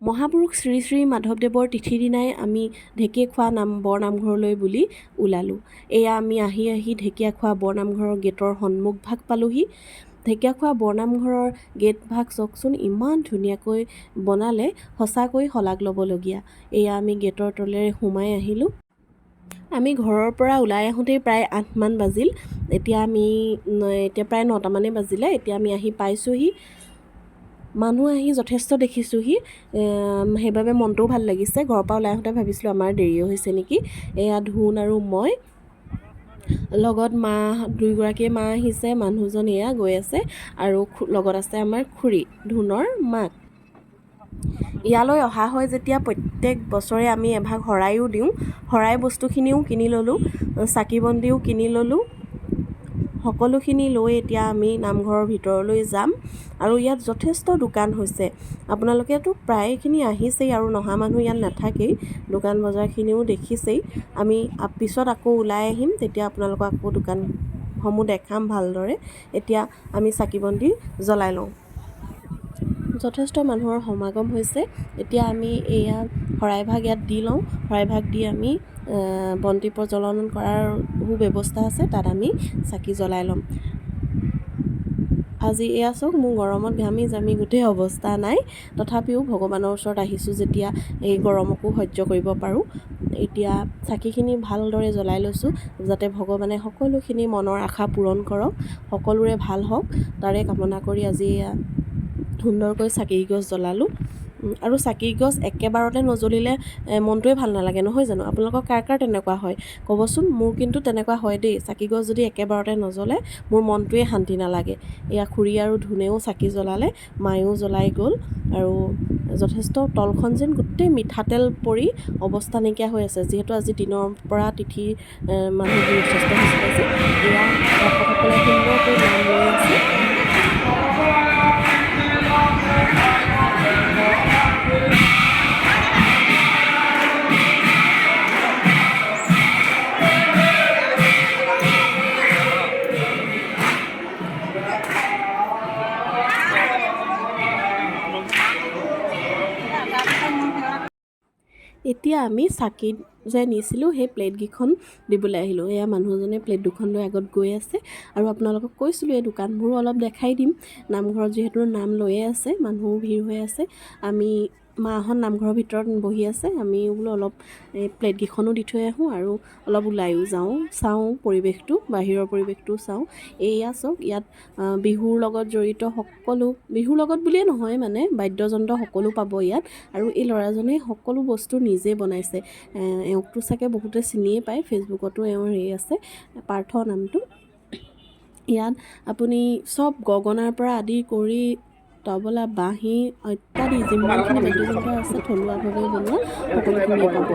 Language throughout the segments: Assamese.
মহাপুৰুষ শ্ৰী শ্ৰী মাধৱদেৱৰ তিথিৰ দিনাই আমি ঢেকীয়াখোৱা বৰনামঘৰলৈ বুলি ওলালোঁ। এয়া আমি আহি ঢেকীয়াখোৱা বৰনামঘৰৰ গেটৰ সন্মুখভাগ পালোহি। ঢেকীয়াখোৱা বৰনামঘৰৰ গেটভাগ চাওকচোন, ইমান ধুনীয়াকৈ বনালে, সঁচাকৈ শলাগ ল'বলগীয়া। এয়া আমি গেটৰ তলেৰে সোমাই আহিলোঁ। আমি ঘৰৰ পৰা ওলাই আহোঁতেই প্ৰায় 8 মান বাজিল। এতিয়া প্ৰায় 9টা মানেই বাজিলে। এতিয়া আমি আহি পাইছোঁহি। মানুহ আহি যথেষ্ট দেখিছোঁহি, সেইবাবে মনটোও ভাল লাগিছে। ঘৰৰ পৰা ওলাই আহোঁতে ভাবিছিলোঁ আমাৰ দেৰিও হৈছে নেকি। এয়া ধুন আৰু মই, লগত দুয়োগৰাকী মা আহিছে, মানুহজন এয়া গৈ আছে, আৰু লগত আছে আমাৰ খুৰী, ধুনৰ মাক। ইয়ালৈ অহা হয় যেতিয়া প্ৰত্যেক বছৰে আমি এভাগ শৰাইও দিওঁ। শৰাই বস্তুখিনিও কিনি ল'লোঁ, চাকি বন্তিও কিনি ল'লোঁ। সকলোখিনি লৈ এতিয়া আমি নামঘৰৰ ভিতৰলৈ যাম। আৰু ইয়াত যথেষ্ট দোকান হৈছে। আপোনালোকেতো প্ৰায়খিনি আহিছেই, আৰু নহা মানুহ ইয়াত নাথাকেই। দোকান বজাৰখিনিও দেখিছেই। আমি পিছত আকৌ ওলাই আহিম, তেতিয়া আপোনালোকক আকৌ দোকানসমূহ দেখাম ভালদৰে। এতিয়া আমি চাকি বন্তি জ্বলাই লওঁ। যথেষ্ট মানুহৰ সমাগম হৈছে। এতিয়া আমি এয়া শৰাইভাগ ইয়াত দি লওঁ। শৰাইভাগ দি আমি বন্তি প্ৰজ্বলন কৰাৰ ব্যৱস্থা আছে, তাত আমি চাকি জ্বলাই ল'ম। আজি এয়া চাওক, মোৰ গৰমত ঘামি জামি গোটেই অৱস্থা নাই। তথাপিও ভগৱানৰ ওচৰত আহিছোঁ যেতিয়া, এই গৰমকো সহ্য কৰিব পাৰোঁ। এতিয়া চাকিখিনি ভালদৰে জ্বলাই লৈছোঁ, যাতে ভগৱানে সকলোখিনি মনৰ আশা পূৰণ কৰক, সকলোৰে ভাল হওক, তাৰে কামনা কৰি আজি এয়া সুন্দৰকৈ চাকিগছ জ্বলালোঁ। আৰু চাকিগছ একেবাৰতে নজ্বলিলে মনটোৱে ভাল নালাগে, নহয় জানো? আপোনালোকৰ কাৰ কাৰ তেনেকুৱা হয় ক'বচোন। মোৰ কিন্তু তেনেকুৱা হয় দেই। চাকিগছ যদি একেবাৰতে নজ্বলে মোৰ মনটোৱে শান্তি নালাগে। এয়া খুৰী আৰু ধুনেও চাকি জ্বলালে, মায়েও জ্বলাই গ'ল। আৰু যথেষ্ট তলখন যেন গোটেই মিঠাতেল পৰি অৱস্থা নাইকিয়া হৈ আছে, যিহেতু আজি দিনৰ পৰা তিথি মানুহবোৰ যথেষ্ট হৈছে পাইছে। এয়া ভক্তসকলে সুন্দৰকৈ নাম লৈ আছে। এতিয়া আমি চাকি যে নিছিলোঁ, সেই প্লেটকেইখন দিবলৈ আহিলোঁ। এয়া মানুহজনে প্লেট দুখন লৈ আগত গৈ আছে। আৰু আপোনালোকক কৈছিলোঁ এই দোকানবোৰো অলপ দেখাই দিম। নামঘৰত যিহেতু নাম লৈয়ে আছে, মানুহো ভিৰ হৈ আছে। মাহঁত নামঘৰৰ ভিতৰত বহি আছে, আমি বোলো অলপ এই প্লেটকেইখনো দি থৈ আহোঁ, আৰু অলপ ওলাইও যাওঁ, চাওঁ পৰিৱেশটো, বাহিৰৰ পৰিৱেশটো চাওঁ। এয়া চাওক, ইয়াত বিহুৰ লগত জড়িত সকলো, বিহুৰ লগত বুলিয়ে নহয় মানে, বাদ্যযন্ত্ৰ সকলো পাব ইয়াত। আৰু এই ল'ৰাজনে সকলো বস্তু নিজে বনাইছে। এওঁকতো চাগে বহুতে চিনিয়ে পায়, ফেচবুকতো এওঁৰ আছে, পাৰ্থ নামটো। ইয়াত আপুনি চব গগনাৰ পৰা আদি কৰি তবলা, বাঁহী ইত্যাদি যিমানখিনি বাদ্যযন্ত্ৰ আছে থলুৱাভাৱে বনোৱা সকলোখিনিয়ে পাব।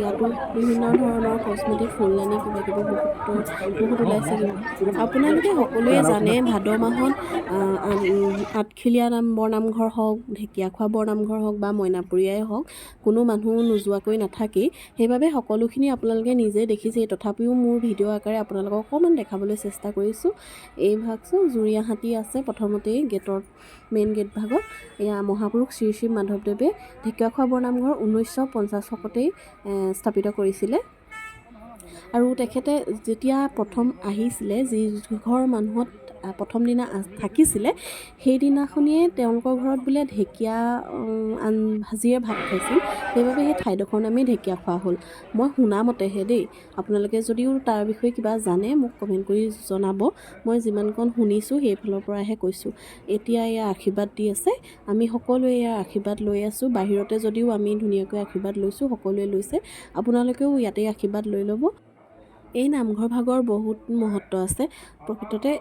ইয়াতো বিভিন্ন ধৰণৰ কচমেটিক, ফুলদানি, কিবা বহুত ওলাইছে। আপোনালোকে সকলোৱে জানে, ভাদ মাহত আঠখেলীয়া বৰনামঘৰ হওক, ঢেকীয়াখোৱা বৰনামঘৰ হওক বা মইনাপুৰীয়াই হওক, কোনো মানুহ নোযোৱাকৈ নাথাকেই। সেইবাবে সকলোখিনি আপোনালোকে নিজে দেখিছেই। তথাপিও মোৰ ভিডিঅ' আকাৰে আপোনালোকক অকণমান দেখাবলৈ চেষ্টা কৰিছোঁ। এই ভাগটো জুৰীয়া হাতী আছে প্ৰথমতেই মেইন গেট ভাগত। এয়া মহাপুৰুষ শ্ৰী শ্ৰী মাধৱদেৱে ঢেকীয়াখোৱা বৰনামঘৰ 1950 শকতেই স্থাপিত কৰিছিলে। আৰু তেখেতে যেতিয়া প্ৰথম আহিছিলে, যি ঘৰ মানুহত প্ৰথম দিনা থাকিছিলে, সেইদিনাখনিয়ে তেওঁলোকৰ ঘৰত বোলে ঢেকীয়া ভাজিৰে ভাত খাইছিল। সেইবাবে সেই ঠাইডোখৰ নামেই ঢেকীয়াখোৱা হ'ল। মই শুনামতেহে দেই। আপোনালোকে যদিও তাৰ বিষয়ে কিবা জানে মোক কমেণ্ট কৰি জনাব। মই যিমানকণ শুনিছোঁ সেইফালৰ পৰাহে কৈছোঁ। এতিয়া এয়া আশীৰ্বাদ দি আছে, আমি সকলোৱে ইয়াৰ আশীৰ্বাদ লৈ আছোঁ। বাহিৰতে যদিও আমি ধুনীয়াকৈ আশীৰ্বাদ লৈছোঁ, সকলোৱে লৈছে। আপোনালোকেও ইয়াতে আশীৰ্বাদ লৈ ল'ব। এই নামঘৰ ভাগৰ বহুত মহত্ব আছে। প্ৰকৃততে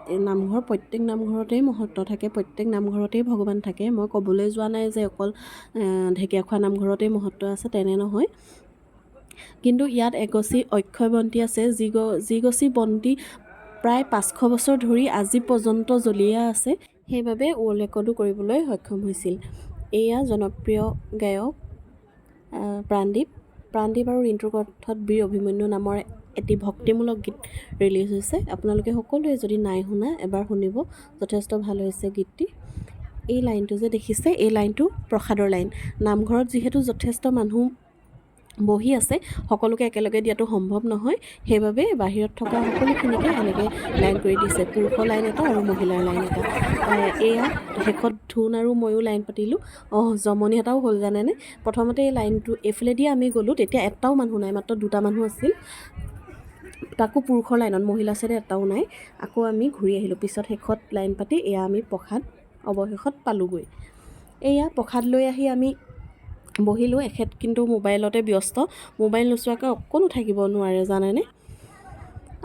প্ৰত্যেক নামঘৰতেই মহত্ব থাকে, প্ৰত্যেক নামঘৰতেই ভগৱান থাকে। মই ক'বলৈ যোৱা নাই যে অকল ঢেকীয়াখোৱা নামঘৰতেই মহত্ব আছে, তেনে নহয়। কিন্তু ইয়াত এগছি অক্ষয় বন্তি আছে, যি গছি বন্তি প্ৰায় 500 বছৰ ধৰি আজি পৰ্যন্ত জ্বলিয়ে আছে। সেইবাবে ৱৰ্ল্ড ৰেকৰ্ডো কৰিবলৈ সক্ষম হৈছিল। এয়া জনপ্ৰিয় গায়ক প্ৰাণদীপ আৰু ৰিণ্টুৰ কণ্ঠত বীৰ অভিমন্যু নামৰ এটি ভক্তিমূলক গীত ৰিলিজ হৈছে। আপোনালোকে সকলোৱে যদি নাই শুনা এবাৰ শুনিব, যথেষ্ট ভাল হৈছে গীতটি। এই লাইনটো যে দেখিছে, এই লাইনটো প্ৰসাদৰ লাইন। নামঘৰত যিহেতু যথেষ্ট মানুহ বহি আছে, সকলোকে একেলগে দিয়াটো সম্ভৱ নহয়, সেইবাবে বাহিৰত থকা সকলোখিনিকে এনেকৈ লাইন কৰি দিছে, পুৰুষৰ লাইন এটা আৰু মহিলাৰ লাইন এটা। এয়া শেষত ধুন আৰু ময়ো লাইন পাতিলোঁ। জমনি এটাও হ'ল জানেনে। প্ৰথমতে এই লাইনটো এইফালেদি আমি গ'লোঁ, তেতিয়া এটাও মানুহ নাই, মাত্ৰ 2টা মানুহ আছিল, তাকো পুৰুষৰ লাইনত, মহিলা চাইডে এটাও নাই। আকৌ আমি ঘূৰি আহিলোঁ, পিছত শেষত লাইন পাতি এয়া আমি প্ৰসাদ অৱশেষত পালোঁগৈ। এয়া প্ৰসাদ লৈ আহি আমি বহিলোঁ। এখেত কিন্তু মোবাইলতে ব্যস্ত, মোবাইল নোচোৱাকৈ অকণো থাকিব নোৱাৰে জানেনে।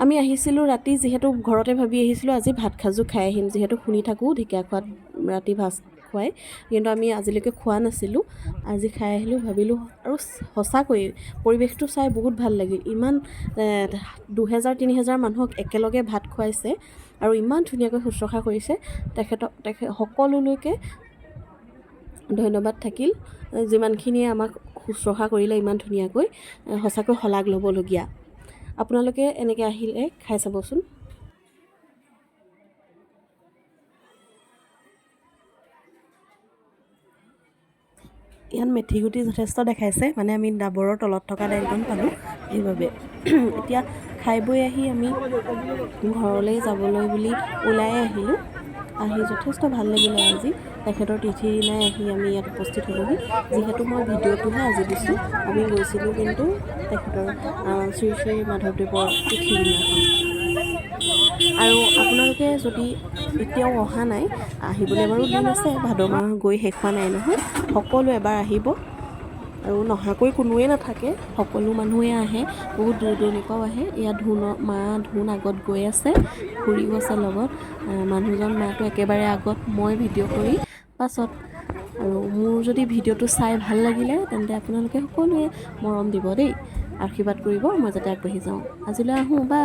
আমি আহিছিলোঁ ৰাতি, যিহেতু ঘৰতে ভাবি আহিছিলোঁ আজি ভাত সাজো খাই আহিম, যিহেতু শুনি থাকোঁ ঢেকীয়াখোৱাত ৰাতি ভাত খুৱাই, কিন্তু আমি আজিলৈকে খোৱা নাছিলোঁ। আজি খাই আহিলোঁ, ভাবিলোঁ। আৰু সঁচাকৈয়ে পৰিৱেশটো চাই বহুত ভাল লাগিল। ইমান 2000-3000 মানুহক একেলগে ভাত খুৱাইছে আৰু ইমান ধুনীয়াকৈ শুশ্ৰূষা কৰিছে। সকলোলৈকে ধন্যবাদ থাকিল, যিমানখিনিয়ে আমাক শুশ্ৰূষা কৰিলে ইমান ধুনীয়াকৈ, সঁচাকৈ শলাগ ল'বলগীয়া। আপোনালোকে এনেকৈ আহিলে খাই চাবচোন। ইয়াত মেথিগুটি যথেষ্ট দেখাইছে, মানে আমি ডাবৰৰ তলত থকা দাইলকণ পালোঁ সেইবাবে। এতিয়া খাই বৈ আহি আমি ঘৰলৈ যাবলৈ বুলি ওলাই আহিলোঁ। আহি যথেষ্ট ভাল লাগিলে আজি, তেখেতৰ তিথিৰ দিনাই আহি আমি ইয়াত উপস্থিত হ'লোহি। যিহেতু মই ভিডিঅ'টোহে আজি দিছোঁ, আমি গৈছিলোঁ কিন্তু তেখেতৰ শ্ৰী শ্ৰী মাধৱদেৱৰ তিথিৰ দিনাখন। আৰু আপোনালোকে যদি এতিয়াও অহা নাই, আহিবলৈ বাৰু দিন আছে, ভাদ মাহ গৈ শেষ হোৱা নাই নহয়। সকলো এবাৰ আহিব, আৰু নহাকৈ কোনোৱে নাথাকে, সকলো মানুহে আহে, বহুত দূৰ দূৰণিৰ পৰাও আহে। ইয়াত ধুন আগত গৈ আছে, খুৰীও আছে লগত, মানুহজন মাটো একেবাৰে আগত, মই ভিডিঅ' কৰি পাছত। আৰু মোৰ যদি ভিডিঅ'টো চাই ভাল লাগিলে তেন্তে আপোনালোকে সকলোৱে মৰম দিব দেই, আশীৰ্বাদ কৰিব, মই যাতে আগবাঢ়ি যাওঁ। আজিলৈ আহোঁ, বা